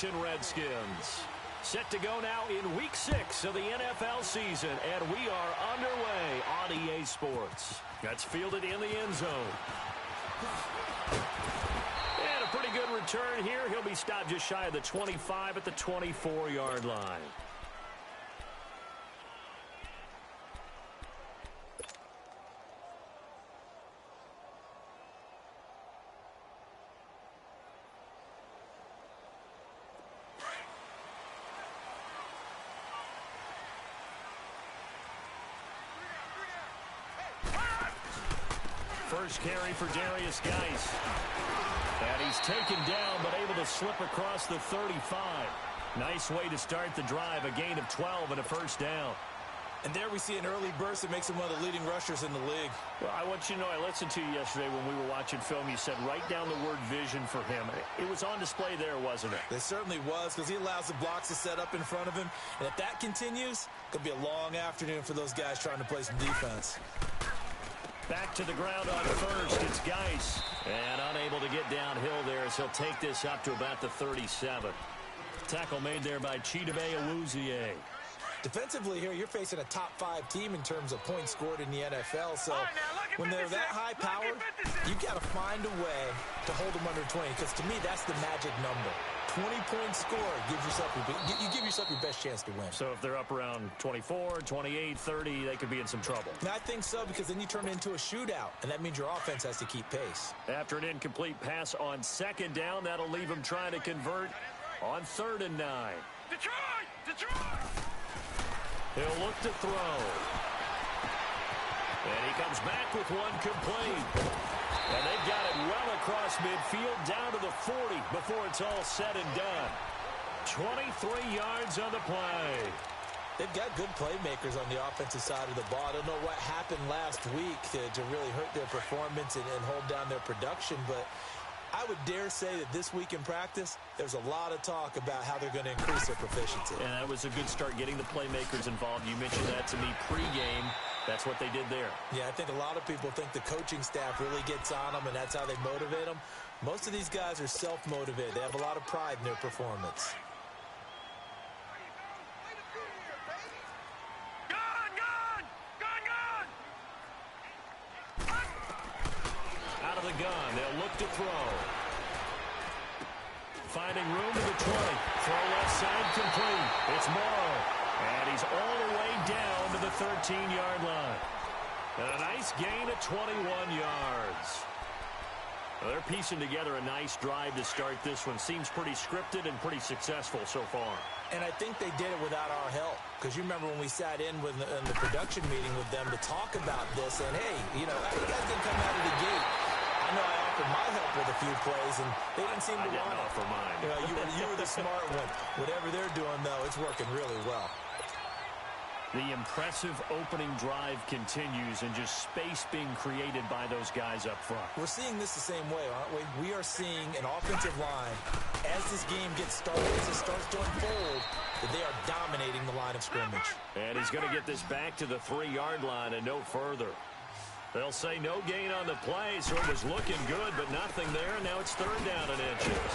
Washington Redskins. Set to go now in Week 6 of the NFL season, and we are underway on EA Sports. That's fielded in the end zone. And a pretty good return here. He'll be stopped just shy of the 25 at the 24-yard line. First carry for Darius Geis. And he's taken down, but able to slip across the 35. Nice way to start the drive. A gain of 12 and a first down. And there we see an early burst that makes him one of the leading rushers in the league. Well, I want you to know, I listened to you yesterday when we were watching film. You said write down the word vision for him. It was on display there, wasn't it? It certainly was, because he allows the blocks to set up in front of him. And if that continues, it could be a long afternoon for those guys trying to play some defense. Back to the ground on first. It's Geis. And unable to get downhill there as he'll take this up to about the 37. Tackle made there by Chidobe Awuzie. Defensively here, you're facing a top-5 team in terms of points scored in the NFL. So when they're that high-powered, you got to find a way to hold them under 20. Because to me, that's the magic number. 20-point score gives yourself you give yourself your best chance to win. So if they're up around 24, 28, 30, they could be in some trouble. And I think so, because then you turn it into a shootout, and that means your offense has to keep pace. After an incomplete pass on second down, that'll leave him trying to convert on 3rd and 9. Detroit! He'll look to throw. And he comes back with one complete. And they've got it well across midfield down to the 40 before it's all said and done. 23 yards on the play. They've got good playmakers on the offensive side of the ball. I don't know what happened last week to really hurt their performance and hold down their production, but I would dare say that this week in practice, there's a lot of talk about how they're going to increase their proficiency. And that was a good start, getting the playmakers involved. You mentioned that to me pregame. That's what they did there. Yeah, I think a lot of people think the coaching staff really gets on them, and that's how they motivate them. Most of these guys are self-motivated. They have a lot of pride in their performance. Out of the gun, they'll look to throw. Finding room to the 20. Throw left side complete. It's Morrow. And he's all the way down to the 13-yard line. And a nice gain of 21 yards. Well, they're piecing together a nice drive to start this one. Seems pretty scripted and pretty successful so far. And I think they did it without our help. Because you remember when we sat in the production meeting with them to talk about this. And, hey, you know, you guys didn't come out of the gate. I know I offered my help with a few plays, and they didn't seem to want it. I didn't offer mine. You know, you were the smart one. Whatever they're doing, though, it's working really well. The impressive opening drive continues, and just space being created by those guys up front. We're seeing this the same way, aren't we? We are seeing an offensive line, as this game gets started, as it starts to unfold, that they are dominating the line of scrimmage. And he's going to get this back to the 3-yard line and no further. They'll say no gain on the play, so it was looking good, but nothing there, and now it's 3rd down and inches.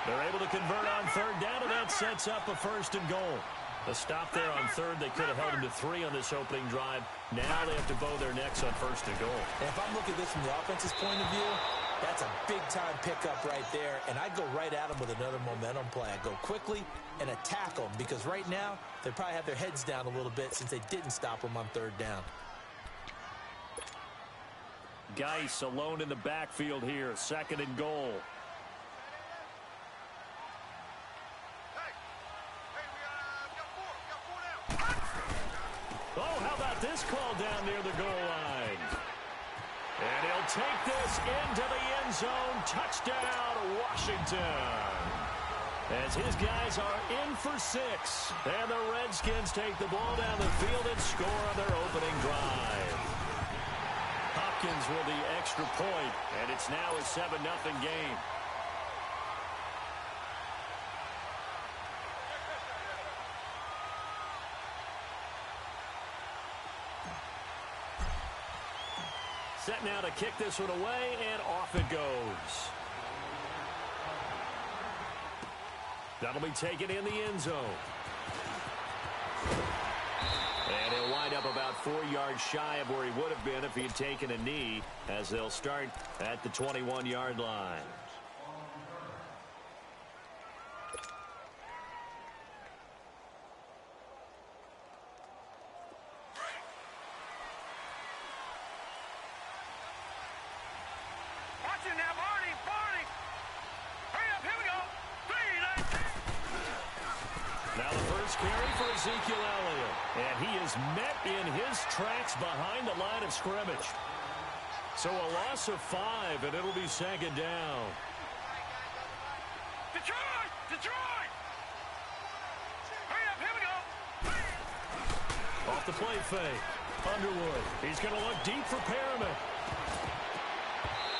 They're able to convert on 3rd down, and that sets up a 1st and goal. A stop there on 3rd. They could have held him to 3 on this opening drive. Now they have to bow their necks on 1st and goal. And if I'm looking at this from the offense's point of view, that's a big-time pickup right there. And I'd go right at them with another momentum play. I'd go quickly and attack them, because right now they probably have their heads down a little bit since they didn't stop them on 3rd down. Geis alone in the backfield here. 2nd and goal. Oh, how about this call down near the goal line? And he'll take this into the end zone. Touchdown, Washington. As his guys are in for 6. And the Redskins take the ball down the field and score on their opening drive. Hopkins with the extra point, and it's now a 7-0 game. Set now to kick this one away, and off it goes. That'll be taken in the end zone. And he'll wind up about 4 yards shy of where he would have been if he had taken a knee, as they'll start at the 21-yard line. Now the first carry for Ezekiel Elliott. And he is met in his tracks behind the line of scrimmage. So a loss of 5, and it'll be second down. Detroit! Detroit! Hurry up, here we go! Off the play fake. Underwood. He's going to look deep for Perriman.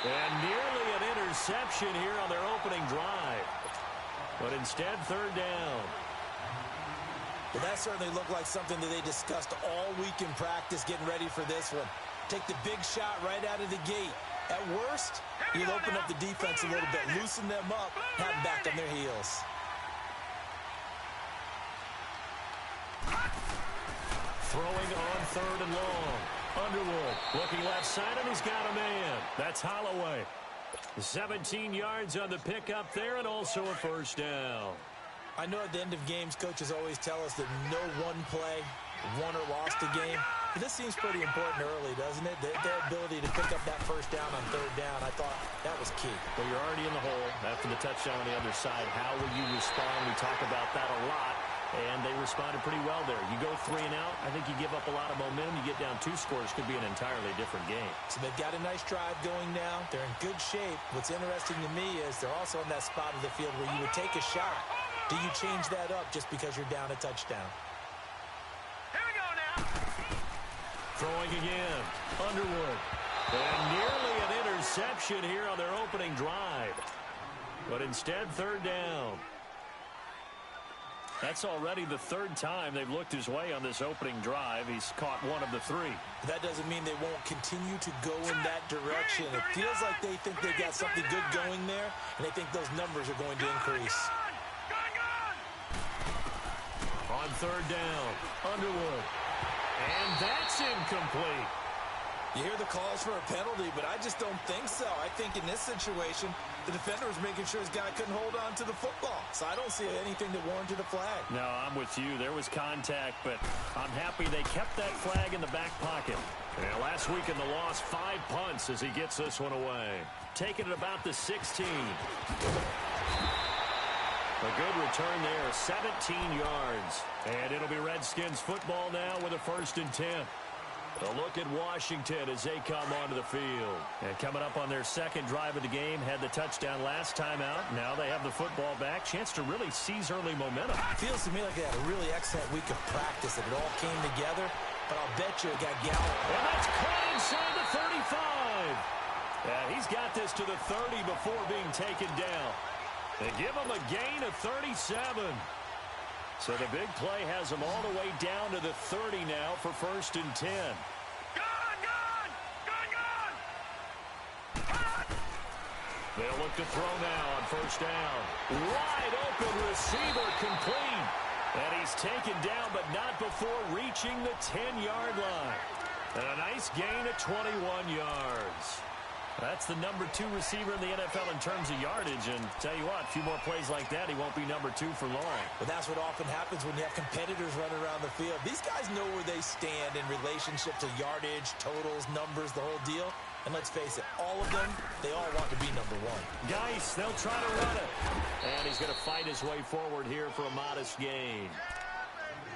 And nearly an interception here on their opening drive. But instead, third down. Well, that certainly looked like something that they discussed all week in practice getting ready for this one. Take the big shot right out of the gate. At worst, you'll open up the defense a little bit, loosen them up, have them back on their heels. Throwing on third and long. Underwood looking left side, and he's got a man. That's Holloway. 17 yards on the pickup there, and also a first down. I know at the end of games, coaches always tell us that no one play won or lost a game. But this seems pretty important early, doesn't it? Their ability to pick up that first down on third down, I thought that was key. Well, you're already in the hole after the touchdown on the other side. How will you respond? We talk about that a lot, and they responded pretty well there. You go 3 and out, I think you give up a lot of momentum. You get down 2 scores, could be an entirely different game. So they've got a nice drive going now. They're in good shape. What's interesting to me is they're also in that spot of the field where you would take a shot. Do you change that up just because you're down a touchdown? Here we go now. Throwing again. Underwood. And nearly an interception here on their opening drive. But instead, third down. That's already the 3rd time they've looked his way on this opening drive. He's caught 1 of the 3. That doesn't mean they won't continue to go in that direction. It feels like they think they've got something good going there, and they think those numbers are going to increase. On third down, Underwood. And that's incomplete. You hear the calls for a penalty, but I just don't think so. I think in this situation, the defender was making sure his guy couldn't hold on to the football. So I don't see anything that warranted a flag. No, I'm with you. There was contact, but I'm happy they kept that flag in the back pocket. And last week in the loss, 5 punts as he gets this one away. Taking it about the 16. A good return there, 17 yards. And it'll be Redskins football now with a 1st and 10. A look at Washington as they come onto the field. And coming up on their 2nd drive of the game, had the touchdown last time out. Now they have the football back. Chance to really seize early momentum. Feels to me like they had a really excellent week of practice, that it all came together. But I'll bet you it got Gallup. And that's caught inside the 35. And he's got this to the 30 before being taken down. They give him a gain of 37. So the big play has them all the way down to the 30 now for 1st and 10. They'll look to throw now on 1st down. Wide open receiver complete. And he's taken down, but not before reaching the 10-yard line. And a nice gain of 21 yards. That's the number 2 receiver in the NFL in terms of yardage. And tell you what, a few more plays like that, he won't be number 2 for long. But that's what often happens when you have competitors running around the field. These guys know where they stand in relationship to yardage, totals, numbers, the whole deal. And let's face it, all of them, they all want to be number 1. Geis, they'll try to run it. And he's going to fight his way forward here for a modest gain.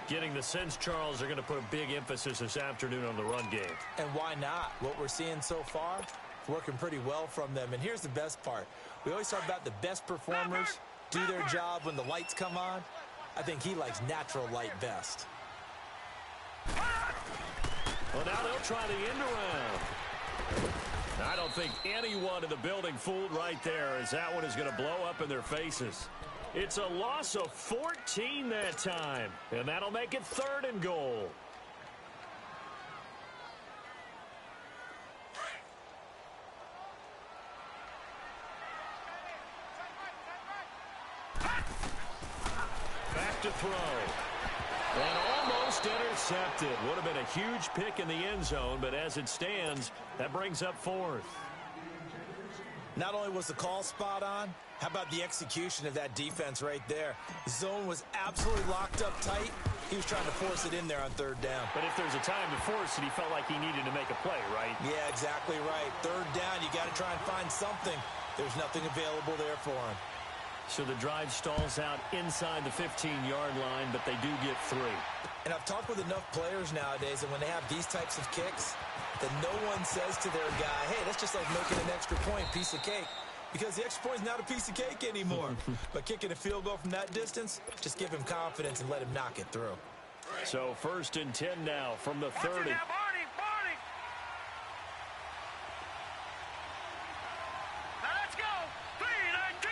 Getting the sense, Charles, they're going to put a big emphasis this afternoon on the run game. And why not? What we're seeing so far, working pretty well from them. And here's the best part. We always talk about the best performers do their job when the lights come on. I think he likes natural light best. Well, now they'll try the end around. I don't think anyone in the building fooled right there, as that one is going to blow up in their faces. It's a loss of 14 that time, and that'll make it 3rd and goal. back to throw. And almost intercepted. Would have been a huge pick in the end zone, but as it stands, that brings up fourth. Not only was the call spot on, how about the execution of that defense right there? The zone was absolutely locked up tight. He was trying to force it in there on third down. But if there's a time to force it, he felt like he needed to make a play, right? Yeah, exactly right. Third down, you got to try and find something. There's nothing available there for him. So the drive stalls out inside the 15-yard line, but they do get 3. And I've talked with enough players nowadays, and when they have these types of kicks, that no one says to their guy, hey, that's just like making an extra point, piece of cake. Because the extra point is not a piece of cake anymore. But kicking a field goal from that distance, just give him confidence and let him knock it through. So 1st and 10 now from the 30. Now, Barney. Now let's go. 3-19.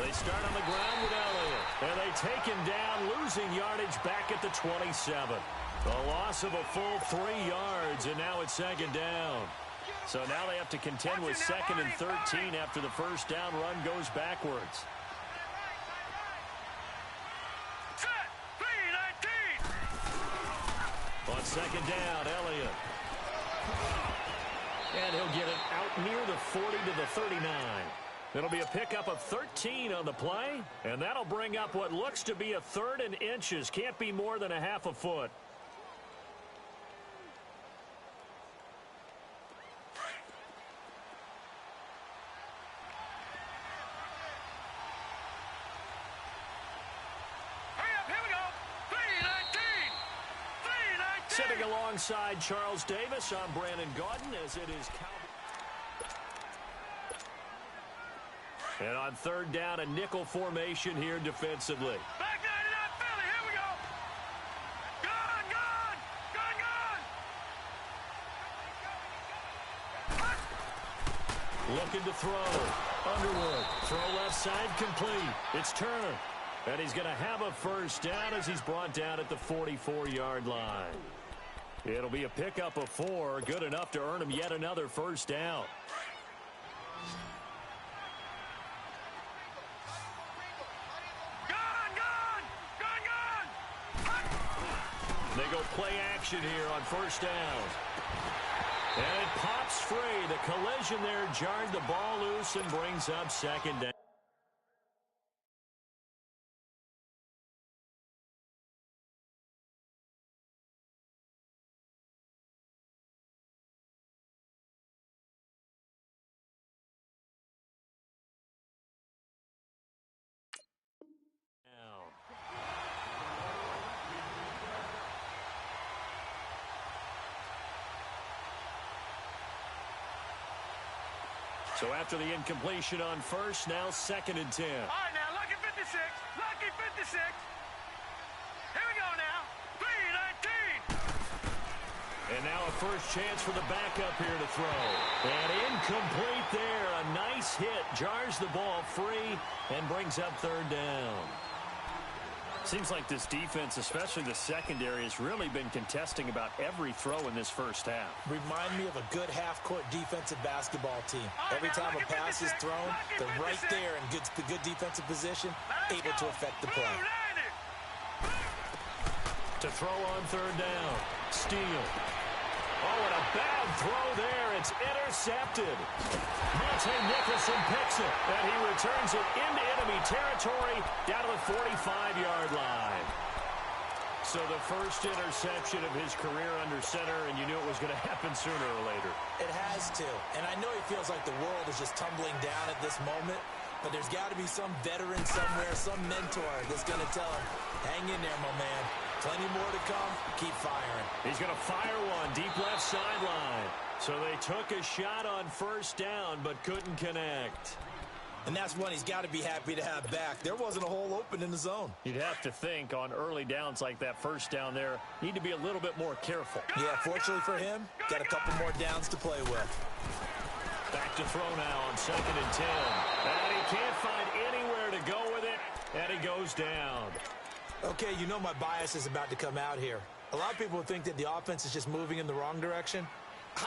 They start on the ground with Elliott. And they take him down, losing yardage back at the 27. A loss of a full 3 yards, and now it's 2nd down. So now they have to contend with 2nd and 13 after the first down run goes backwards. Set. 3-19. On 2nd down, Elliott. And he'll get it out near the 40 to the 39. It'll be a pickup of 13 on the play, and that'll bring up what looks to be a 3rd and inches. Can't be more than a half a foot. Sitting alongside Charles Davis, I'm Brandon Gaudin, as it is Cowboys. And on 3rd down, a nickel formation here defensively. Back 99 Philly, here we go. Gone. Looking to throw. Underwood. Throw left side complete. It's Turner. And he's going to have a first down as he's brought down at the 44-yard line. It'll be a pickup of 4, good enough to earn him yet another first down. They go play action here on first down. And it pops free. The collision there jarred the ball loose and brings up 2nd down. So after the incompletion on first, now 2nd and 10. All right, now, lucky 56. Lucky 56. Here we go now. 3-19. And now a first chance for the backup here to throw. And incomplete there. A nice hit. Jars the ball free and brings up 3rd down. Seems like this defense, especially the secondary, has really been contesting about every throw in this first half. Remind me of a good half-court defensive basketball team. Every time a pass is thrown, they're right there in good defensive position, able to affect the play. To throw on 3rd down. Steele. Oh, and a bad throw there. It's intercepted. Monte Nicholson picks it, and he returns it into enemy territory down to the 45-yard line. So the first interception of his career under center, and you knew it was going to happen sooner or later. It has to, and I know he feels like the world is just tumbling down at this moment, but there's got to be some veteran somewhere, some mentor that's going to tell him, hang in there, my man. Plenty more to come. Keep firing. He's going to fire one deep left sideline. So they took a shot on first down, but couldn't connect. And that's one he's got to be happy to have back. There wasn't a hole open in the zone. You'd have to think on early downs like that first down there, need to be a little bit more careful. Yeah, fortunately for him, got a couple more downs to play with. Back to throw now on 2nd and 10. And he can't find anywhere to go with it, and he goes down. Okay, you know my bias is about to come out here. A lot of people think that the offense is just moving in the wrong direction.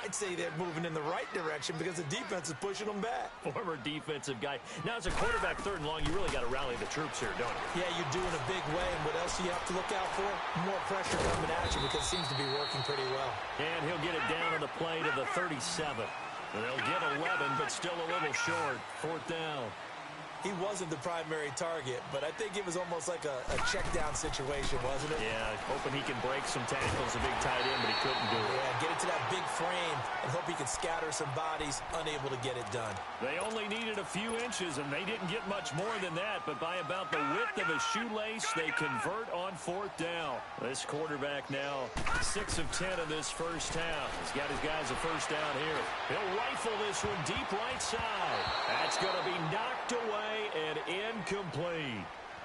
I'd say they're moving in the right direction because the defense is pushing them back. Former defensive guy. Now, as a quarterback, 3rd and long, you really got to rally the troops here, don't you? Yeah, you do in a big way. And what else do you have to look out for? More pressure coming at you because it seems to be working pretty well. And he'll get it down on the play to the 37. And they'll get 11, but still a little short. 4th down. He wasn't the primary target, but I think it was almost like a check-down situation, wasn't it? Yeah, hoping he can break some tackles, a big tight end, but he couldn't do it. Yeah, get it to that big frame and hope he can scatter some bodies, unable to get it done. They only needed a few inches, and they didn't get much more than that, but by about the width of a shoelace, they convert on 4th down. This quarterback now 6 of 10 in this first half. He's got his guys a first down here. He'll rifle this one deep right side. That's going to be knocked away and incomplete.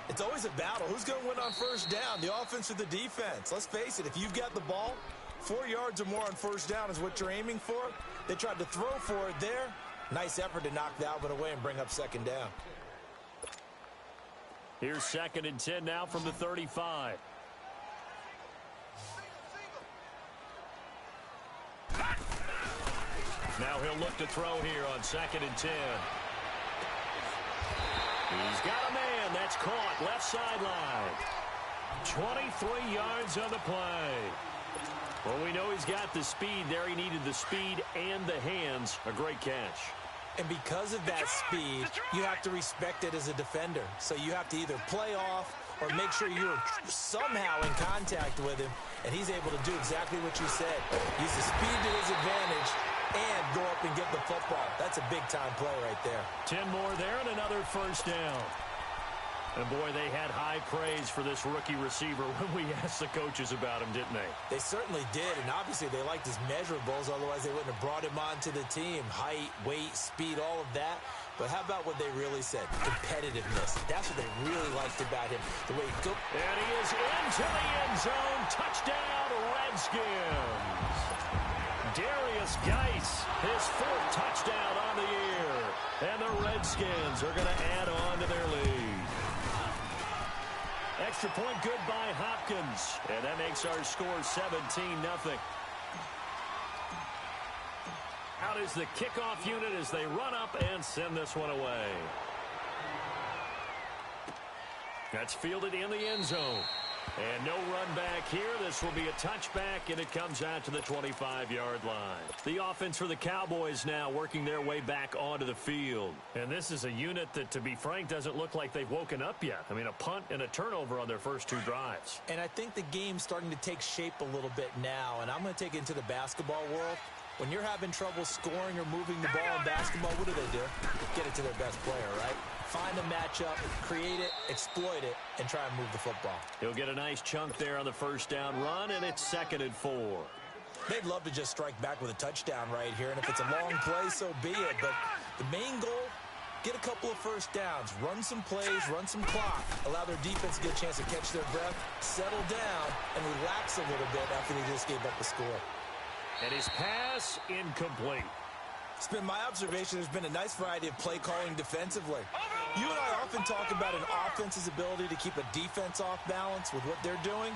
It's always a battle. Who's going to win on first down, the offense or the defense? Let's face it, if you've got the ball, 4 yards or more on first down is what you're aiming for. They tried to throw for it there. Nice effort to knock that one away and bring up 2nd down. Here's 2nd and 10 now from the 35. Now he'll look to throw here on 2nd and 10. He's got a man. That's caught. Left sideline. 23 yards on the play. Well, we know he's got the speed there. He needed the speed and the hands. A great catch. And because of that speed, you have to respect it as a defender. So you have to either play off or make sure you're somehow in contact with him. And he's able to do exactly what you said. Use the speed to his advantage and go up and get the football. That's a big-time play right there. 10 more there and another first down. And, boy, they had high praise for this rookie receiver when we asked the coaches about him, didn't they? They certainly did, and obviously they liked his measurables, otherwise they wouldn't have brought him onto the team. Height, weight, speed, all of that. But how about what they really said? Competitiveness. That's what they really liked about him. The way he go. And he is into the end zone. Touchdown, Redskins. Darius Geis, his 4th touchdown on the year. And the Redskins are going to add on to their lead. Extra point good by Hopkins. And that makes our score 17-0. Out is the kickoff unit as they run up and send this one away. That's fielded in the end zone. And no run back here. This will be a touchback, and it comes out to the 25-yard line. The offense for the Cowboys now working their way back onto the field. And this is a unit that, to be frank, doesn't look like they've woken up yet. I mean, a punt and a turnover on their first 2 drives. And I think the game's starting to take shape a little bit now, and I'm going to take it into the basketball world. When you're having trouble scoring or moving the ball in basketball, what do? Get it to their best player, right? Find a matchup, create it, exploit it, and try and move the football. He'll get a nice chunk there on the first down run, and it's 2nd and 4. They'd love to just strike back with a touchdown right here, and if it's a long play, so be it. But the main goal, get a couple of first downs, run some plays, run some clock, allow their defense to get a chance to catch their breath, settle down, and relax a little bit after they just gave up the score. And his pass incomplete. It's been my observation there's been a nice variety of play calling defensively. You and I often talk about an offense's ability to keep a defense off balance with what they're doing.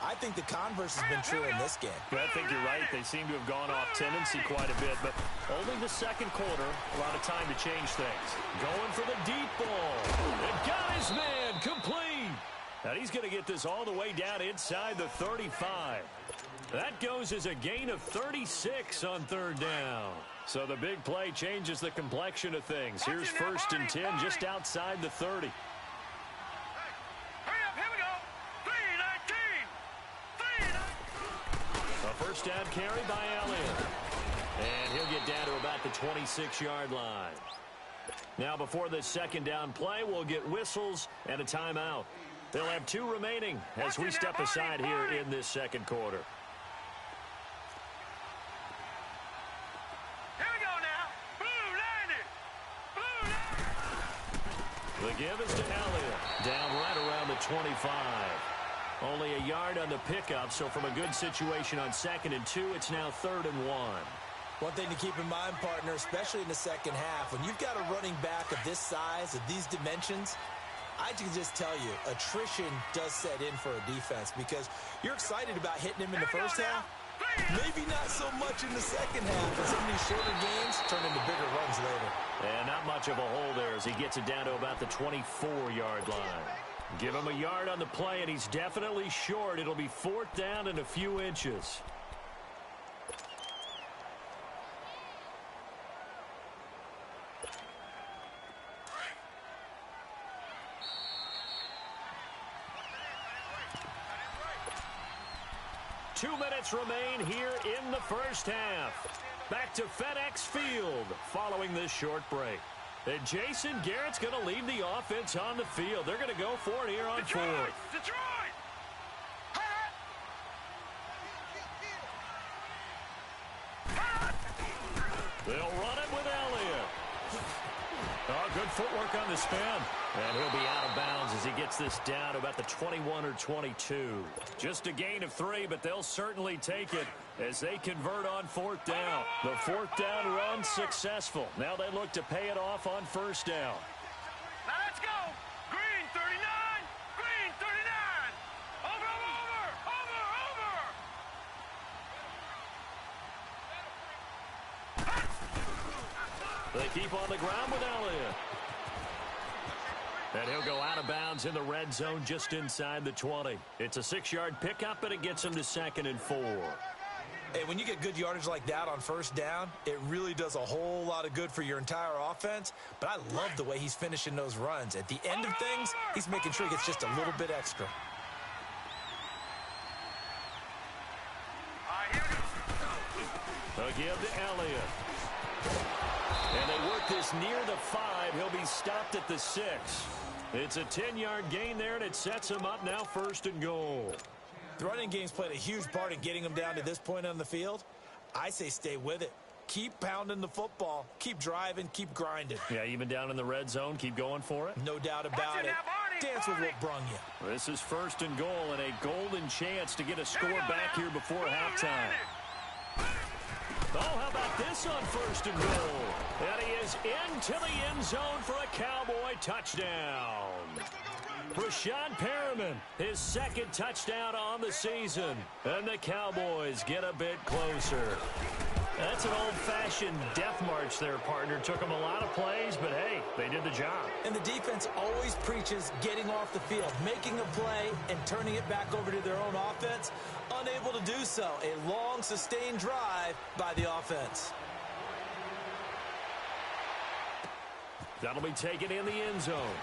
I think the converse has been true in this game. I think you're right. They seem to have gone off tendency quite a bit, but only the second quarter, a lot of time to change things. Going for the deep ball. And got his man complete. And he's going to get this all the way down inside the 35. That goes as a gain of 36 on 3rd down. So the big play changes the complexion of things. Here's 1st and 10 just outside the 30. Hurry up, here we go. 3-19. A first down carry by Elliott. And he'll get down to about the 26-yard line. Now before this 2nd down play, we'll get whistles and a timeout. They'll have 2 remaining as we step aside here in this 2nd quarter. The give is to Elliott. Down right around the 25. Only a yard on the pickup, so from a good situation on 2nd and 2, it's now 3rd and 1. One thing to keep in mind, partner, especially in the second half, when you've got a running back of this size, of these dimensions, I can just tell you, attrition does set in for a defense because you're excited about hitting him in the first half, Maybe not so much in the second half, as some of these shorter games turn into bigger runs later. And not much of a hole there as he gets it down to about the 24-yard line. Give him a yard on the play, and he's definitely short. It'll be 4th down and a few inches. Two minutes remain here in the first half. Back to FedEx Field following this short break. And Jason Garrett's going to leave the offense on the field. They're going to go for it here on 4th. Detroit! They'll run it with Elliott. Oh, good footwork on the spin. And he'll be out of bounds as he gets this down to about the 21 or 22. Just a gain of 3, but they'll certainly take it as they convert on 4th down. The 4th down run successful. Now they look to pay it off on 1st down. Now let's go! Green 39! Green 39! Over, over, over! They keep on the ground with Elliott. And he'll go out of bounds in the red zone just inside the 20. It's a 6-yard pickup, and it gets him to 2nd and 4. Hey, when you get good yardage like that on 1st down, it really does a whole lot of good for your entire offense. But I love the way he's finishing those runs. At the end of things, he's making sure he gets just a little bit extra. They'll give to Elliott. And they work this near the 5. He'll be stopped at the 6. It's a 10-yard gain there, and it sets him up now 1st and goal. The running game's played a huge part in getting him down to this point on the field. I say stay with it. Keep pounding the football. Keep driving. Keep grinding. Yeah, even down in the red zone, keep going for it. No doubt about it. Dance with what brung you. This is 1st and goal and a golden chance to get a score back here before halftime. Oh, how about this on 1st and goal? And he is into the end zone for a Cowboy touchdown. Rashad Perriman, his 2nd touchdown on the season. And the Cowboys get a bit closer. That's an old-fashioned death march there, partner. Took them a lot of plays, but hey, they did the job. And the defense always preaches getting off the field, making a play, and turning it back over to their own offense. Unable to do so. A long, sustained drive by the offense. That'll be taken in the end zone.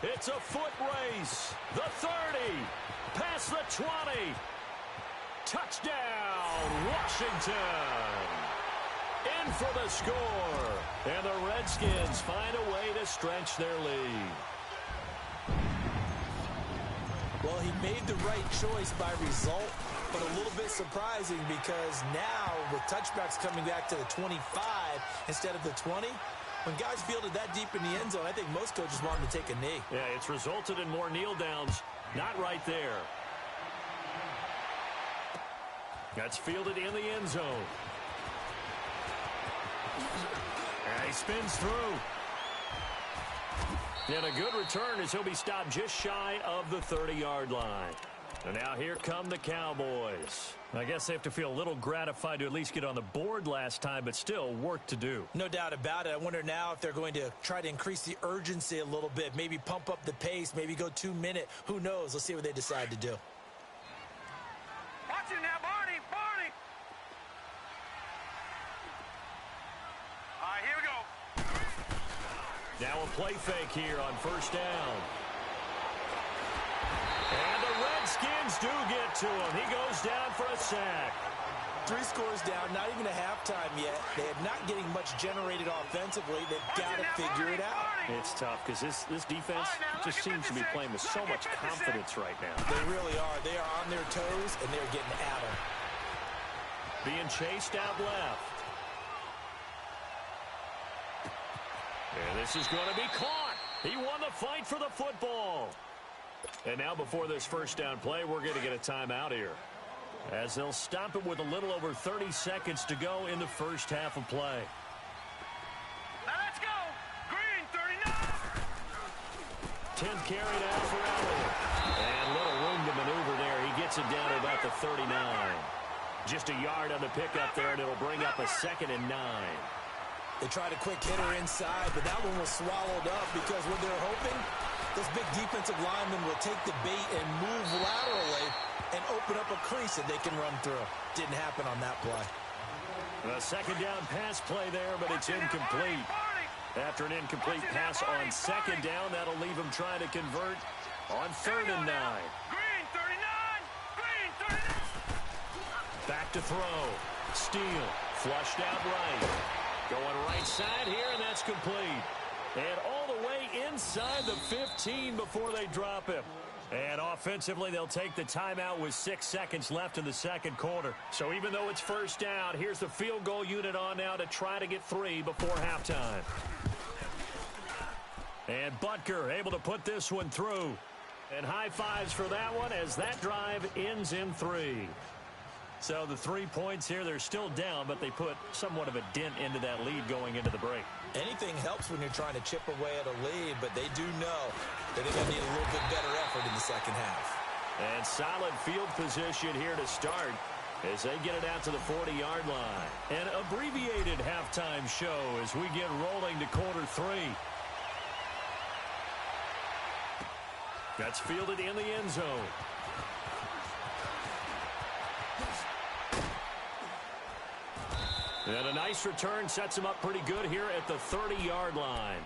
It's a foot race. The 30. Past the 20. Touchdown, Washington. In for the score. And the Redskins find a way to stretch their lead. Well, he made the right choice by result, but a little bit surprising because now with touchbacks coming back to the 25 instead of the 20, when guys fielded that deep in the end zone, I think most coaches want them to take a knee. Yeah, it's resulted in more kneel downs. Not right there. That's fielded in the end zone. And he spins through. And a good return as he'll be stopped just shy of the 30-yard line. And now here come the Cowboys. I guess they have to feel a little gratified to at least get on the board last time, but still work to do. No doubt about it. I wonder now if they're going to try to increase the urgency a little bit, maybe pump up the pace, maybe go 2-minute. Who knows? Let's see what they decide to do. Watch it now, Barney! Barney! All right, here we go. Now a play fake here on 1st down. And the Redskins do get to him. He goes down for a sack. 3 scores down, not even a halftime yet. They are not getting much generated offensively. They've got to figure it out. It's tough because this defense just seems to be playing with so much confidence right now. They really are. They are on their toes, and they're getting at them. Being chased out left. And this is going to be caught. He won the fight for the football. And now before this 1st down play, we're going to get a timeout here, as they'll stop it with a little over 30 seconds to go in the first half of play. Now let's go. Green 39. 10th carry now for Elliott. gets it down to about the 39. Just a yard on the pickup there, and it'll bring up a 2nd and 9. They tried a quick hitter inside, but that one was swallowed up because what they're hoping, this big defensive lineman will take the bait and move laterally and open up a crease that they can run through. Didn't happen on that play. A 2nd down pass play there, but it's incomplete. After an incomplete pass on 2nd down, that'll leave him trying to convert on 3rd and 9. Green 39! Green 39! Back to throw. Steele, flushed out right. Going right side here, and that's complete. And all the way inside the 15 before they drop him. And offensively, they'll take the timeout with 6 seconds left in the 2nd quarter. So even though it's 1st down, here's the field goal unit on now to try to get 3 before halftime. And Butker able to put this one through. And high fives for that one as that drive ends in 3. So the 3 points here, they're still down, but they put somewhat of a dent into that lead going into the break. Anything helps when you're trying to chip away at a lead, but they do know that they're going to need a little bit better effort in the 2nd half. And solid field position here to start as they get it out to the 40-yard line. An abbreviated halftime show as we get rolling to quarter 3. That's fielded in the end zone. And a nice return sets him up pretty good here at the 30-yard line.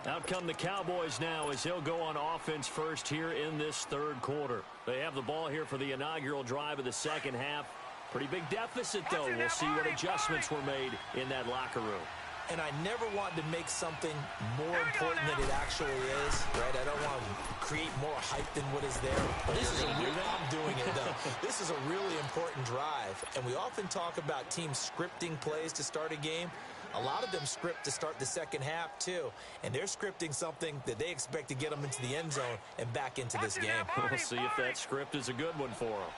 Out come the Cowboys now as he'll go on offense first here in this 3rd quarter. They have the ball here for the inaugural drive of the 2nd half. Pretty big deficit, though. We'll see what adjustments were made in that locker room. And I never want to make something more important than it actually is, right? I don't want to create more hype than what is there. I'm doing it, though. This is a really important drive, and we often talk about teams scripting plays to start a game. A lot of them script to start the 2nd half, too, and they're scripting something that they expect to get them into the end zone and back into this game. We'll see if that script is a good one for them.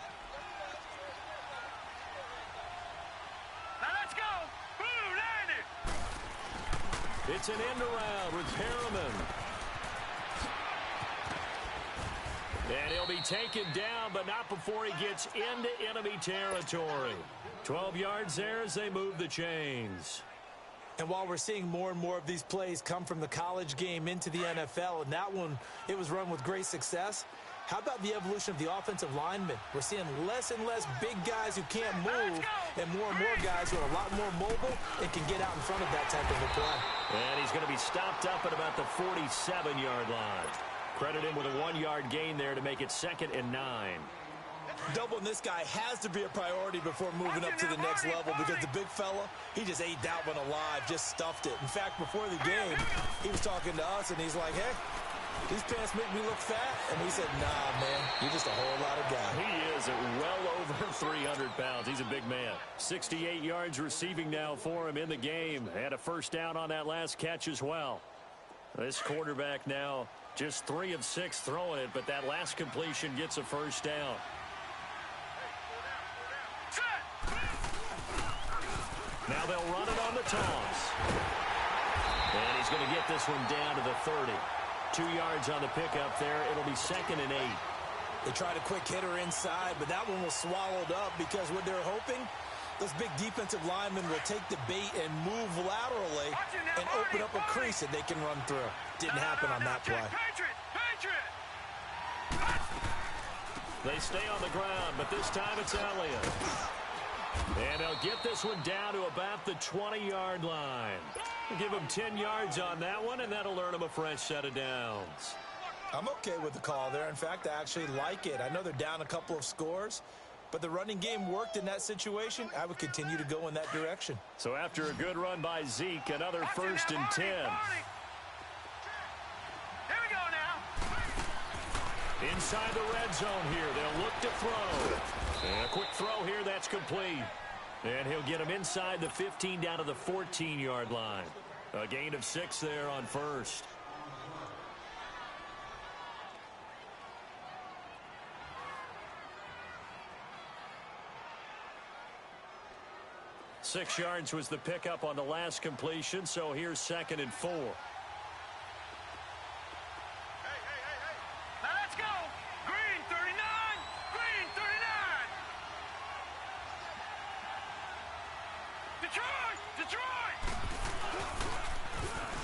It's an end around with Perriman. And he'll be taken down, but not before he gets into enemy territory. 12 yards there as they move the chains. And while we're seeing more and more of these plays come from the college game into the NFL, and that one, it was run with great success, how about the evolution of the offensive linemen? We're seeing less and less big guys who can't move and more guys who are a lot more mobile and can get out in front of that type of a play. And he's going to be stopped up at about the 47-yard line. Credit him with a 1-yard gain there to make it 2nd and 9. Doubling this guy has to be a priority before moving up to the next level because the big fella, he just ate that one alive, just stuffed it. In fact, before the game, he was talking to us, and he's like, hey, these pants make me look fat. And we said, nah, man, you're just a whole lot of guy. He is well over 300 pounds. He's a big man. 68 yards receiving now for him in the game. Had a 1st down on that last catch as well. This quarterback now just 3 of 6 throwing it, but that last completion gets a 1st down. Now they'll run it on the toss. And he's going to get this one down to the 30. 2 yards on the pickup there. It'll be 2nd and 8. They tried a quick hitter inside, but that one was swallowed up because what they're hoping, this big defensive lineman will take the bait and move laterally and open up a crease that they can run through. Didn't happen on that play. They stay on the ground, but this time it's Elliott. And they'll get this one down to about the 20-yard line. Give him 10 yards on that one, and that'll earn him a fresh set of downs. I'm okay with the call there. In fact, I actually like it. I know they're down a couple of scores, but the running game worked in that situation. I would continue to go in that direction. So after a good run by Zeke, another 1st and 10. Here we go now. Inside the red zone here, they'll look to throw. And a quick throw here, that's complete. And he'll get him inside the 15 down to the 14-yard line. A gain of 6 there on 1st. Six yards was the pickup on the last completion, so here's 2nd and 4. Now let's go. Green 39. Green 39. Detroit! Detroit!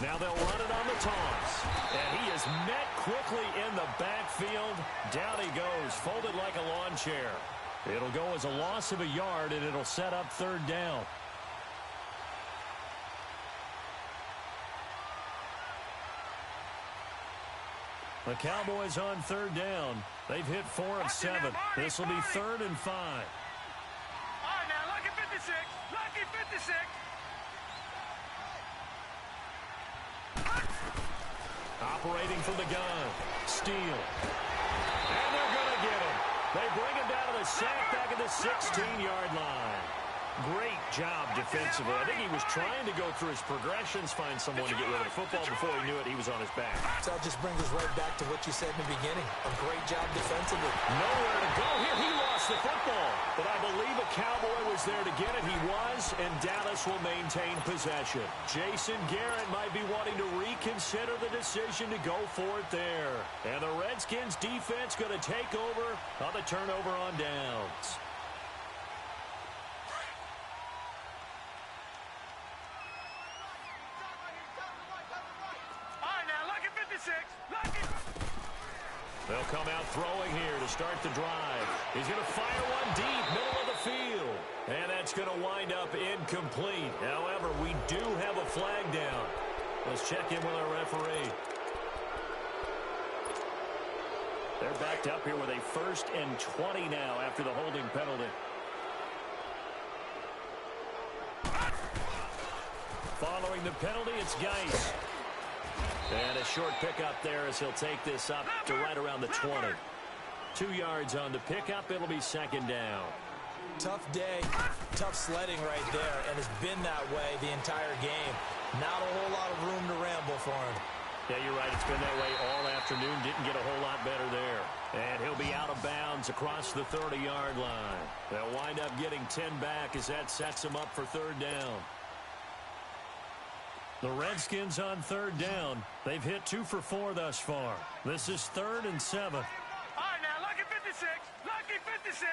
Now they'll run it on the toss. And he is met quickly in the backfield. Down he goes, folded like a lawn chair. It'll go as a loss of a yard, and it'll set up third down. The Cowboys on third down. They've hit 4 of 7. This will be 3rd and 5. All right, now, lucky 56. Lucky 56. Operating from the gun. Steele. And they're going to get him. They bring him down to the sack back at the 16-yard line. Great job defensively. I think he was trying to go through his progressions, find someone to get rid of the football. Before he knew it, he was on his back. So that just brings us right back to what you said in the beginning. A great job defensively. Nowhere to go here. He lost the football. But I believe a Cowboy was there to get it. He was, and Dallas will maintain possession. Jason Garrett might be wanting to reconsider the decision to go for it there. And the Redskins defense going to take over on the turnover on downs. They'll come out throwing here to start the drive. He's going to fire one deep, middle of the field. And that's going to wind up incomplete. However, we do have a flag down. Let's check in with our referee. They're backed up here with a 1st and 20 now after the holding penalty. Following the penalty, it's Geis. And a short pickup there as he'll take this up to right around the 20. 2 yards on the pickup. It'll be 2nd down. Tough day, tough sledding right there, and it's been that way the entire game. Not a whole lot of room to ramble for him. Yeah, you're right. It's been that way all afternoon. Didn't get a whole lot better there. And he'll be out of bounds across the 30-yard line. They'll wind up getting 10 back as that sets him up for 3rd down. The Redskins on 3rd down. They've hit 2 for 4 thus far. This is 3rd and 7. All right, now, lucky 56. Lucky 56.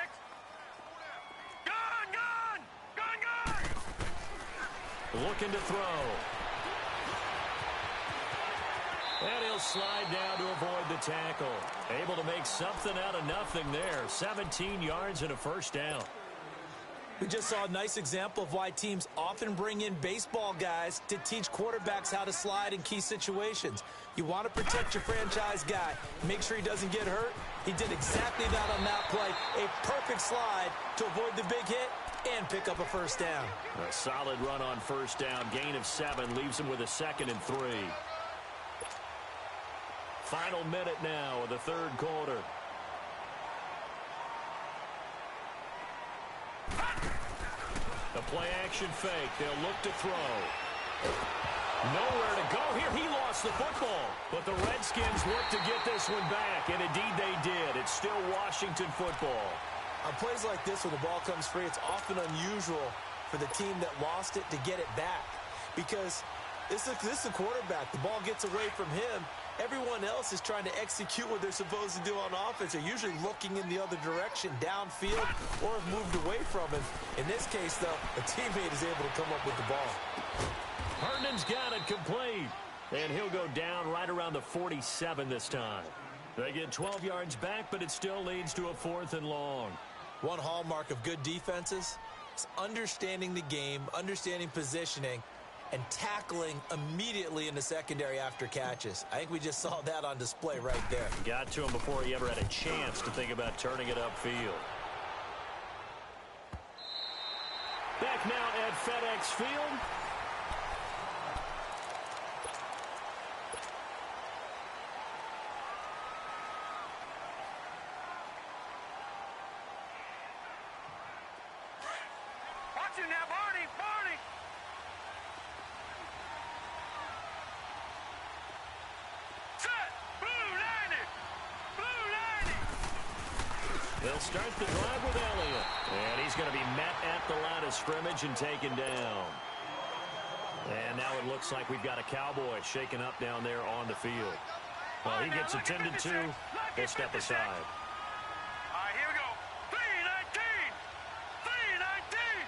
Gone, gone. Gone, gone. Looking to throw. And he'll slide down to avoid the tackle. Able to make something out of nothing there. 17 yards and a 1st down. We just saw a nice example of why teams often bring in baseball guys to teach quarterbacks how to slide in key situations. You want to protect your franchise guy. Make sure he doesn't get hurt. He did exactly that on that play. A perfect slide to avoid the big hit and pick up a 1st down. A solid run on 1st down. Gain of 7 leaves him with a 2nd and 3. Final minute now of the 3rd quarter. The play-action fake. They'll look to throw. Nowhere to go here. He lost the football. But the Redskins work to get this one back, and indeed they did. It's still Washington football. On plays like this where the ball comes free, it's often unusual for the team that lost it to get it back. Because this is a quarterback. The ball gets away from him. Everyone else is trying to execute what they're supposed to do on offense. They're usually looking in the other direction, downfield, or have moved away from him. In this case, though, a teammate is able to come up with the ball. Herndon's got it complete. And he'll go down right around the 47 this time. They get 12 yards back, but it still leads to a 4th and long. One hallmark of good defenses is understanding the game, understanding positioning, and tackling immediately in the secondary after catches. I think we just saw that on display right there. Got to him before he ever had a chance to think about turning it upfield. Back now at FedEx Field. Watch him now, Barney, Barney. Set, blue 90, blue 90. They'll start the drive with Elliott. And he's going to be met at the line of scrimmage and taken down. And now it looks like we've got a Cowboy shaken up down there on the field. Well, he gets attended to. He'll step aside. All right, here we go. 319. 319.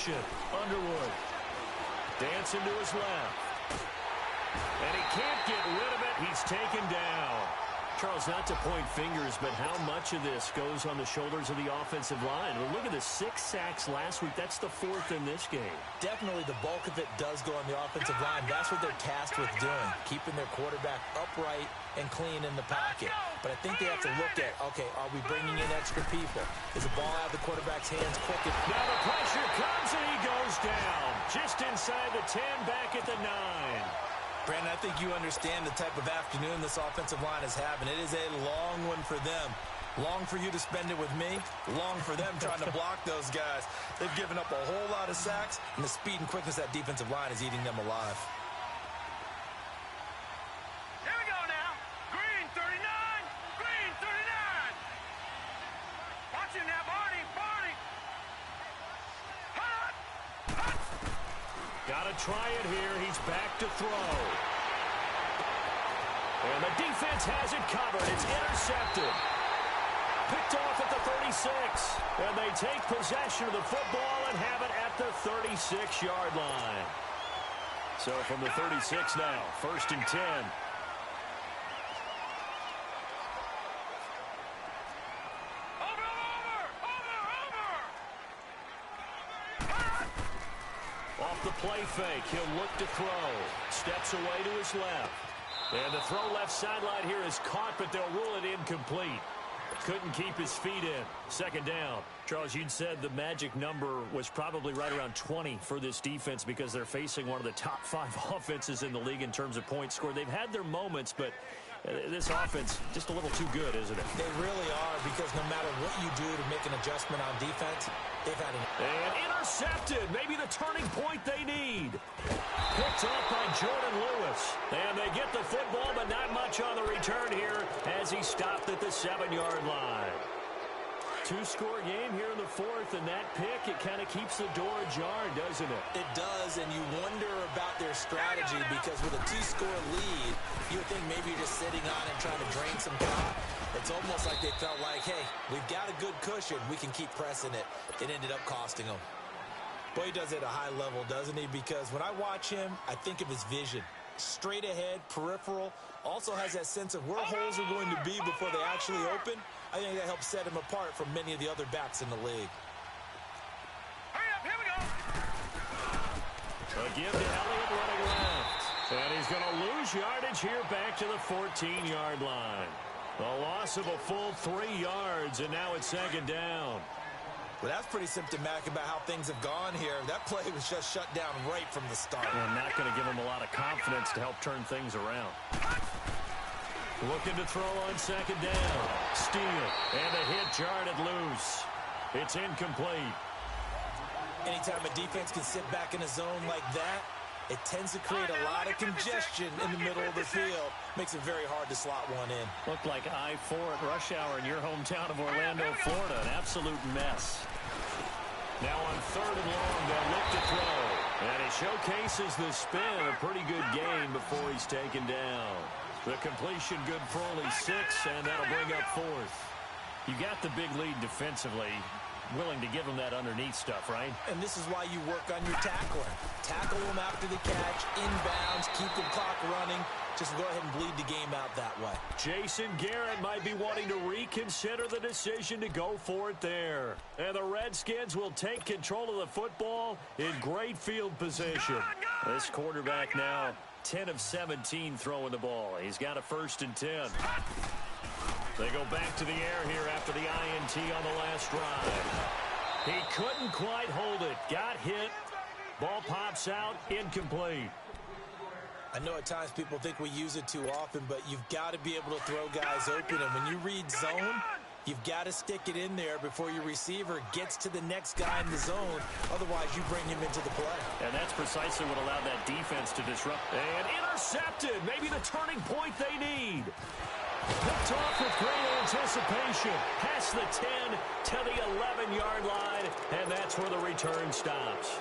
action. Underwood. Dancing to his left. And he can't get rid of it. He's taken down. Charles, not to point fingers, but how much of this goes on the shoulders of the offensive line? Well, look at the 6 sacks last week. That's the 4th in this game. Definitely the bulk of it does go on the offensive line. That's what they're tasked with doing, keeping their quarterback upright and clean in the pocket. But I think they have to look at, okay, are we bringing in extra people? Is the ball out of the quarterback's hands quick? Now the pressure comes and he goes down. Just inside the 10, back at the 9. Brandon, I think you understand the type of afternoon this offensive line is having. It is a long one for them. Long for you to spend it with me. Long for them trying to block those guys. They've given up a whole lot of sacks, and the speed and quickness of that defensive line is eating them alive. Here we go now. Green 39. Green 39. Watch him now, Barney. Barney. Hut. Hut. Got to try it here. He's back to throw. And the defense has it covered. It's intercepted. Picked off at the 36. And they take possession of the football and have it at the 36-yard line. So from the 36 now, 1st and 10. Off the play fake, he'll look to throw. Steps away to his left. And the throw left sideline here is caught, but they'll rule it incomplete. Couldn't keep his feet in. 2nd down. Charles, you'd said the magic number was probably right around 20 for this defense because they're facing one of the top 5 offenses in the league in terms of points scored. They've had their moments, but this offense just a little too good, isn't it? They really are, because no matter what you do to make an adjustment on defense, they've had an... And intercepted. Maybe the turning point they need. Picked off by Jordan Lewis. And they get the football, but not much on the return here as he stopped at the 7-yard line. 2-score game here in the 4th, and that pick, it kind of keeps the door ajar, doesn't it? It does, and you wonder about their strategy, because with a 2-score lead, you would think maybe you're just sitting on it trying to drain some clock. It's almost like they felt like, hey, we've got a good cushion. We can keep pressing it. It ended up costing them. Boy, he does it at a high level, doesn't he? Because when I watch him, I think of his vision. Straight ahead, peripheral, also has that sense of where holes are going to be before they actually open. I think that helps set him apart from many of the other backs in the league. Hurry up, here we go. A give to Elliott running left. And he's going to lose yardage here back to the 14-yard line. A loss of a full 3 yards, and now it's 2nd down. Well, that's pretty symptomatic about how things have gone here. That play was just shut down right from the start. And not going to give him a lot of confidence to help turn things around. Looking to throw on 2nd down. Steal. And a hit jarred loose. It's incomplete. Anytime a defense can sit back in a zone like that, it tends to create a lot of congestion in the middle of the field. Makes it very hard to slot one in. Looked like I-4 at rush hour in your hometown of Orlando, Florida. An absolute mess. Now on 3rd and long, they'll look to throw. And he showcases the spin. A pretty good gain before he's taken down. The completion good for only 6, and that'll bring up 4th. You got the big lead defensively. Willing to give them that underneath stuff, right? And this is why you work on your tackling. Tackle them after the catch, inbounds, keep the clock running. Just go ahead and bleed the game out that way. Jason Garrett might be wanting to reconsider the decision to go for it there. And the Redskins will take control of the football in great field position. This quarterback now 10 of 17 throwing the ball. He's got a 1st and 10. They go back to the air here after the INT on the last drive. He couldn't quite hold it. Got hit. Ball pops out. Incomplete. I know at times people think we use it too often, but you've got to be able to throw guys open. And when you read zone, you've got to stick it in there before your receiver gets to the next guy in the zone. Otherwise, you bring him into the play. And that's precisely what allowed that defense to disrupt. And intercepted. Maybe the turning point they need. Picked off with great anticipation. Past the 10 to the 11-yard line. And that's where the return stops.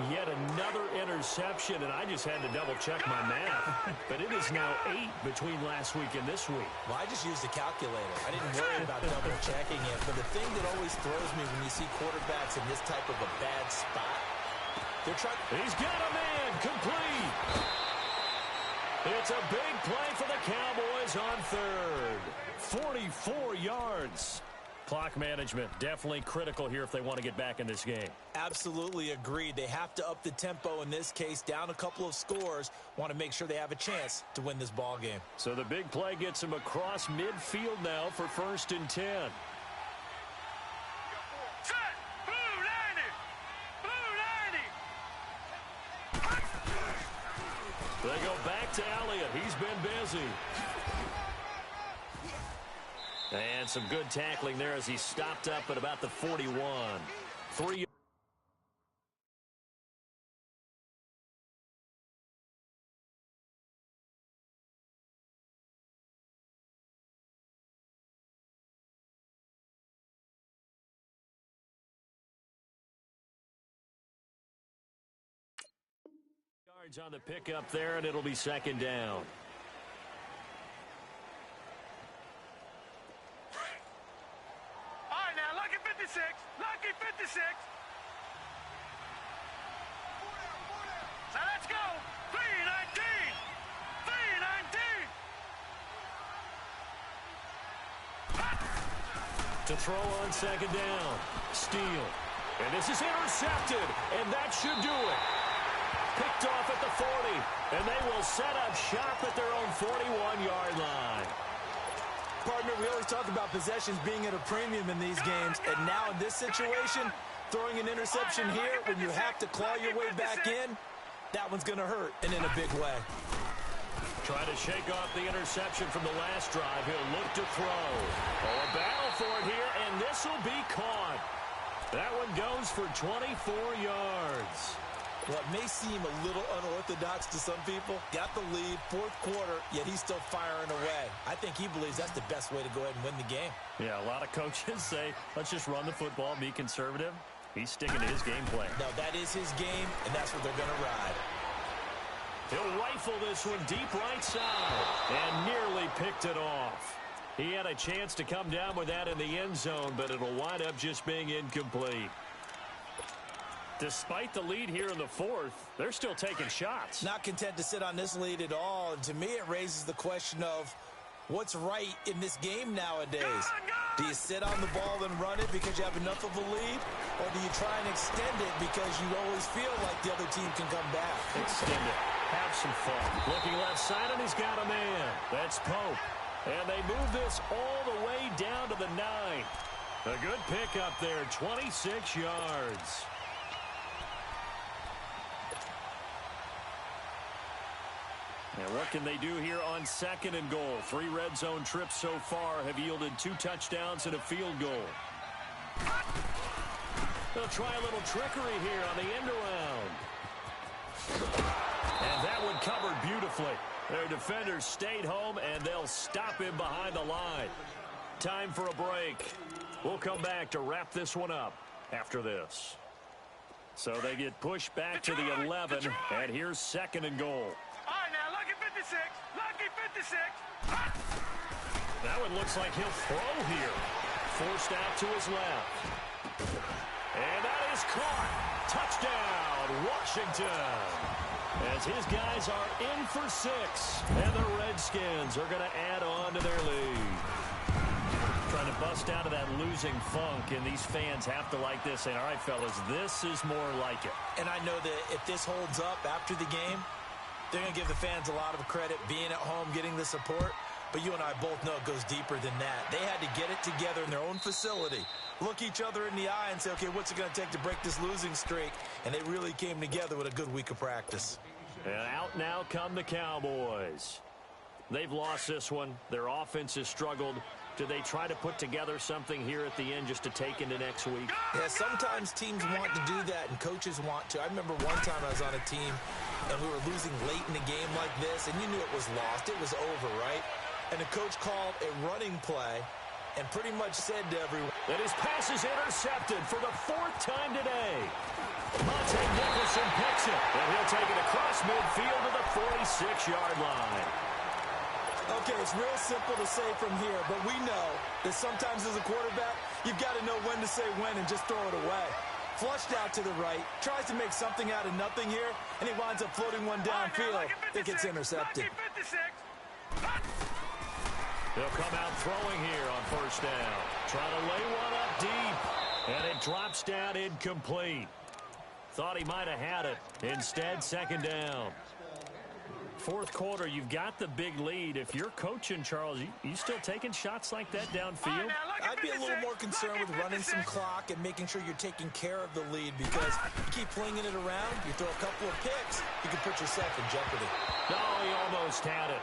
Yet another interception, and I just had to double-check my math. But it is now 8 between last week and this week. Well, I just used a calculator. I didn't worry about double-checking it. But the thing that always throws me when you see quarterbacks in this type of a bad spot, they're trying... He's got a man, complete. It's a big play for the Cowboys on third. 44 yards. Clock management, definitely critical here if they want to get back in this game. Absolutely agreed. They have to up the tempo in this case, down a couple of scores. Want to make sure they have a chance to win this ball game. So the big play gets them across midfield now for 1st and 10. Set! Blue 90! Blue 90! They go back to Elliott. He's been busy. And some good tackling there as he stopped up at about the 41. 3 yards on the pickup there, and it'll be 2nd down. Lucky 56. So let's go. 319. 319. To throw on 2nd down. Steele. And this is intercepted. And that should do it. Picked off at the 40. And they will set up shop at their own 41-yard line. Partner, we always talk about possessions being at a premium in these games, and now in this situation, throwing an interception here when you have to claw your way back in, that one's going to hurt, and in a big way. Trying to shake off the interception from the last drive. He'll look to throw. Oh, a battle for it here, and this will be caught. That one goes for 24 yards. Well, it may seem a little unorthodox to some people. Got the lead, 4th quarter, yet he's still firing away. I think he believes that's the best way to go ahead and win the game. Yeah, a lot of coaches say, let's just run the football, be conservative. He's sticking to his game plan. No, that is his game, and that's what they're going to ride. He'll rifle this one deep right side and nearly picked it off. He had a chance to come down with that in the end zone, but it'll wind up just being incomplete. Despite the lead here in the 4th, they're still taking shots. Not content to sit on this lead at all. And to me, it raises the question of what's right in this game nowadays. Do you sit on the ball and run it because you have enough of a lead? Or do you try and extend it because you always feel like the other team can come back? Extend it. Have some fun. Looking left side, and he's got a man. That's Pope. And they move this all the way down to the 9. A good pickup there, 26 yards. And what can they do here on 2nd and goal? 3 red zone trips so far have yielded 2 touchdowns and a field goal. They'll try a little trickery here on the end around. And that one covered beautifully. Their defenders stayed home, and they'll stop him behind the line. Time for a break. We'll come back to wrap this one up after this. So they get pushed back to the 11, and here's 2nd and goal. All right, now, lucky 56. Lucky 56. That one looks like he'll throw here. Forced out to his left. And that is caught. Touchdown, Washington. As his guys are in for 6. And the Redskins are going to add on to their lead. Trying to bust out of that losing funk, and these fans have to like this. And all right, fellas, this is more like it. And I know that if this holds up after the game, they're going to give the fans a lot of credit, being at home, getting the support. But you and I both know it goes deeper than that. They had to get it together in their own facility, look each other in the eye and say, okay, what's it going to take to break this losing streak? And they really came together with a good week of practice. And out now come the Cowboys. They've lost this one. Their offense has struggled. Do they try to put together something here at the end just to take into next week? Yeah, sometimes teams want to do that and coaches want to. I remember one time I was on a team and we were losing late in a game like this, and you knew it was lost. It was over, right? And the coach called a running play and pretty much said to everyone. And his pass is intercepted for the 4th time today. Monte Nicholson picks it, and he'll take it across midfield to the 46-yard line. Okay, it's real simple to say from here, but we know that sometimes as a quarterback, you've got to know when to say when and just throw it away. Flushed out to the right, tries to make something out of nothing here, and he winds up floating one downfield that gets intercepted. They'll come out throwing here on 1st down. Trying to lay one up deep, and it drops down incomplete. Thought he might have had it. Instead, 2nd down. 4th quarter, you've got the big lead. If you're coaching, Charles, you still taking shots like that downfield? I'd be a little more concerned with running some clock and making sure you're taking care of the lead, because you keep flinging it around, you throw a couple of picks, you can put yourself in jeopardy. No, he almost had it.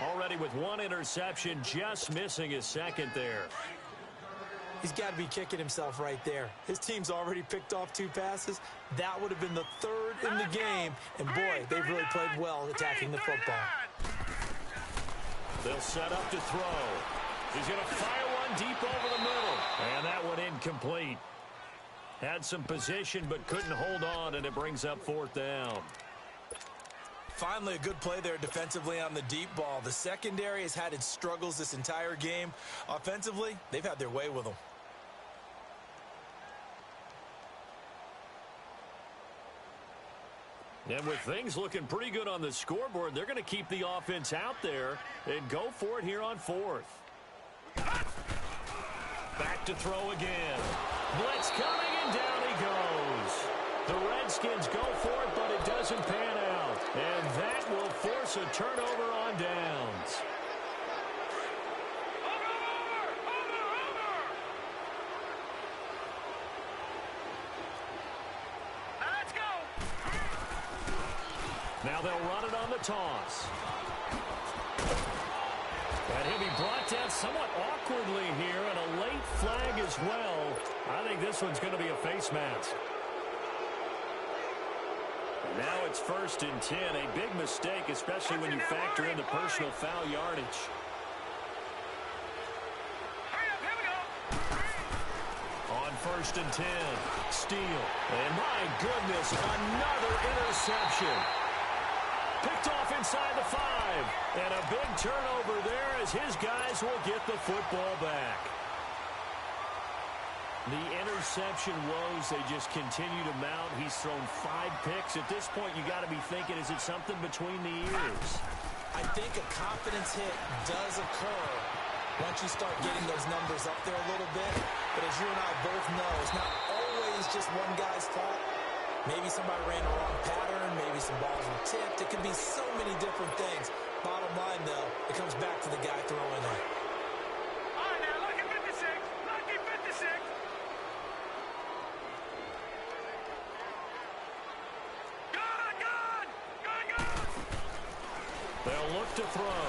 Already with 1 interception, just missing his 2nd there. He's got to be kicking himself right there. His team's already picked off 2 passes. That would have been the 3rd in the game. And boy, they've really played well attacking the football. They'll set up to throw. He's going to fire one deep over the middle. And that one incomplete. Had some position but couldn't hold on, and it brings up 4th down. Finally, a good play there defensively on the deep ball. The secondary has had its struggles this entire game. Offensively, they've had their way with them. And with things looking pretty good on the scoreboard, they're going to keep the offense out there and go for it here on 4th. Back to throw again. Blitz coming, and down he goes. The Redskins go for it, but it doesn't pan out. And that will force a turnover on downs. Let's go. Now they'll run it on the toss. And he'll be brought down somewhat awkwardly here, and a late flag as well. I think this one's going to be a face mask. Now it's 1st and 10. A big mistake, especially when you factor in the personal foul yardage. On 1st and 10, Steele. And my goodness, another interception. Picked off inside the 5. And a big turnover there as his guys will get the football back. The interception woes, they just continue to mount. He's thrown 5 picks. At this point, you got to be thinking, is it something between the ears? I think a confidence hit does occur once you start getting those numbers up there a little bit. But as you and I both know, it's not always just one guy's fault. Maybe somebody ran the wrong pattern. Maybe some balls were tipped. It can be so many different things. Bottom line, though, it comes back to the guy throwing it. All right, now, lucky 56. Lucky 56. They'll look to throw.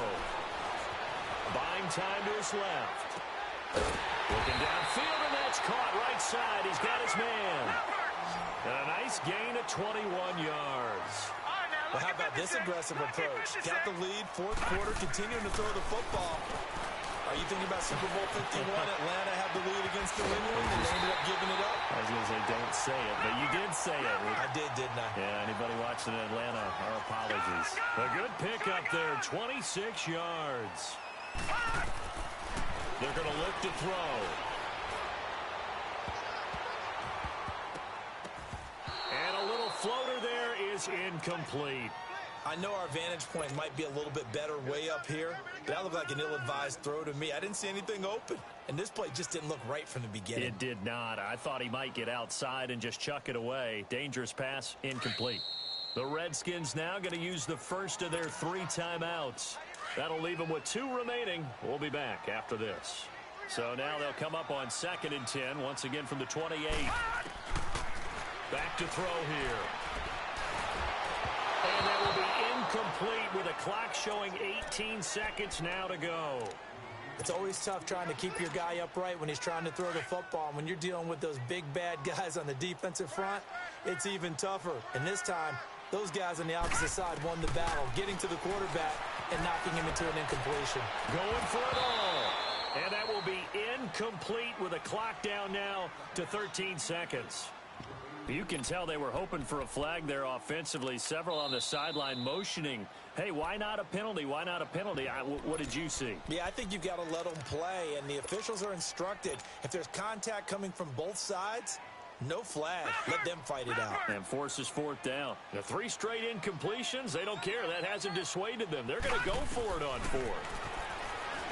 Buying time to his left. Looking downfield, and that's caught right side. He's got his man. And a nice gain of 21 yards. Well, how about this aggressive approach? Got the lead, 4th quarter, continuing to throw the football. Are you thinking about Super Bowl 51? Atlanta had the lead against New England, and they ended up giving it up. I was going to say, don't say it, but you did say it. I did, didn't I? Yeah, anybody watching in Atlanta, our apologies. A good pick up there, 26 yards. They're going to look to throw. And a little floater there is incomplete. I know our vantage point might be a little bit better way up here, but that looked like an ill-advised throw to me. I didn't see anything open, and this play just didn't look right from the beginning. It did not. I thought he might get outside and just chuck it away. Dangerous pass, incomplete. The Redskins now going to use the first of their 3 timeouts. That'll leave them with 2 remaining. We'll be back after this. So now they'll come up on 2nd and 10, once again from the 28. Back to throw here. And that will be incomplete with a clock showing 18 seconds now to go. It's always tough trying to keep your guy upright when he's trying to throw the football. And when you're dealing with those big, bad guys on the defensive front, it's even tougher. And this time, those guys on the opposite side won the battle, getting to the quarterback and knocking him into an incompletion. Going for it all. And that will be incomplete with a clock down now to 13 seconds. You can tell they were hoping for a flag there offensively. Several on the sideline motioning, hey, why not a penalty? Why not a penalty? What did you see? Yeah, I think you've got to let them play, and the officials are instructed. If there's contact coming from both sides, no flag. Let them fight it out. And forces fourth down. The 3 straight incompletions, they don't care. That hasn't dissuaded them. They're going to go for it on 4th.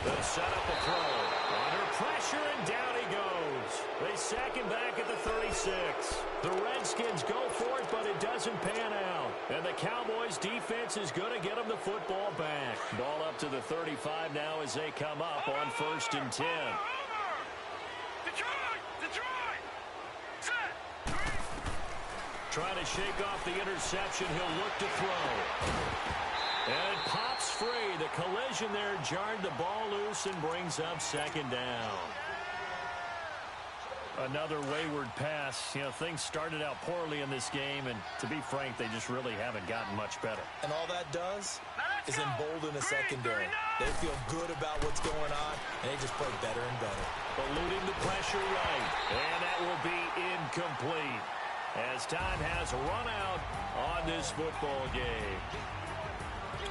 They'll set up a throw. Under pressure, and down he goes. They sack him back at the 36. The Redskins go for it, but it doesn't pan out. And the Cowboys' defense is going to get them the football back. Ball up to the 35 now as they come up on 1st and 10. Detroit! Set! Trying to shake off the interception. He'll look to throw. And it pops free. The collision there jarred the ball loose and brings up 2nd down. Another wayward pass. You know, things started out poorly in this game, and to be frank, they just really haven't gotten much better. And all that does is embolden a secondary. They feel good about what's going on, and they just play better and better. Eluding the pressure right, and that will be incomplete as time has run out on this football game.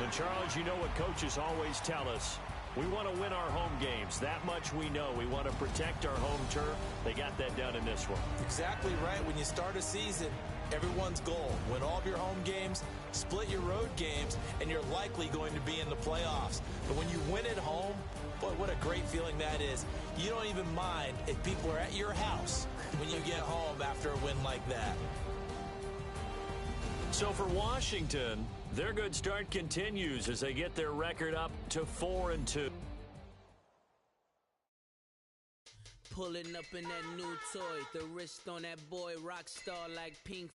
And, Charles, you know what coaches always tell us. We want to win our home games. That much we know. We want to protect our home turf. They got that done in this one. Exactly right. When you start a season, everyone's goal, win all of your home games, split your road games, and you're likely going to be in the playoffs. But when you win at home, boy, what a great feeling that is. You don't even mind if people are at your house when you get home after a win like that. So for Washington, their good start continues as they get their record up to 4-2. Pulling up in that new toy, the wrist on that boy, rock star like Pink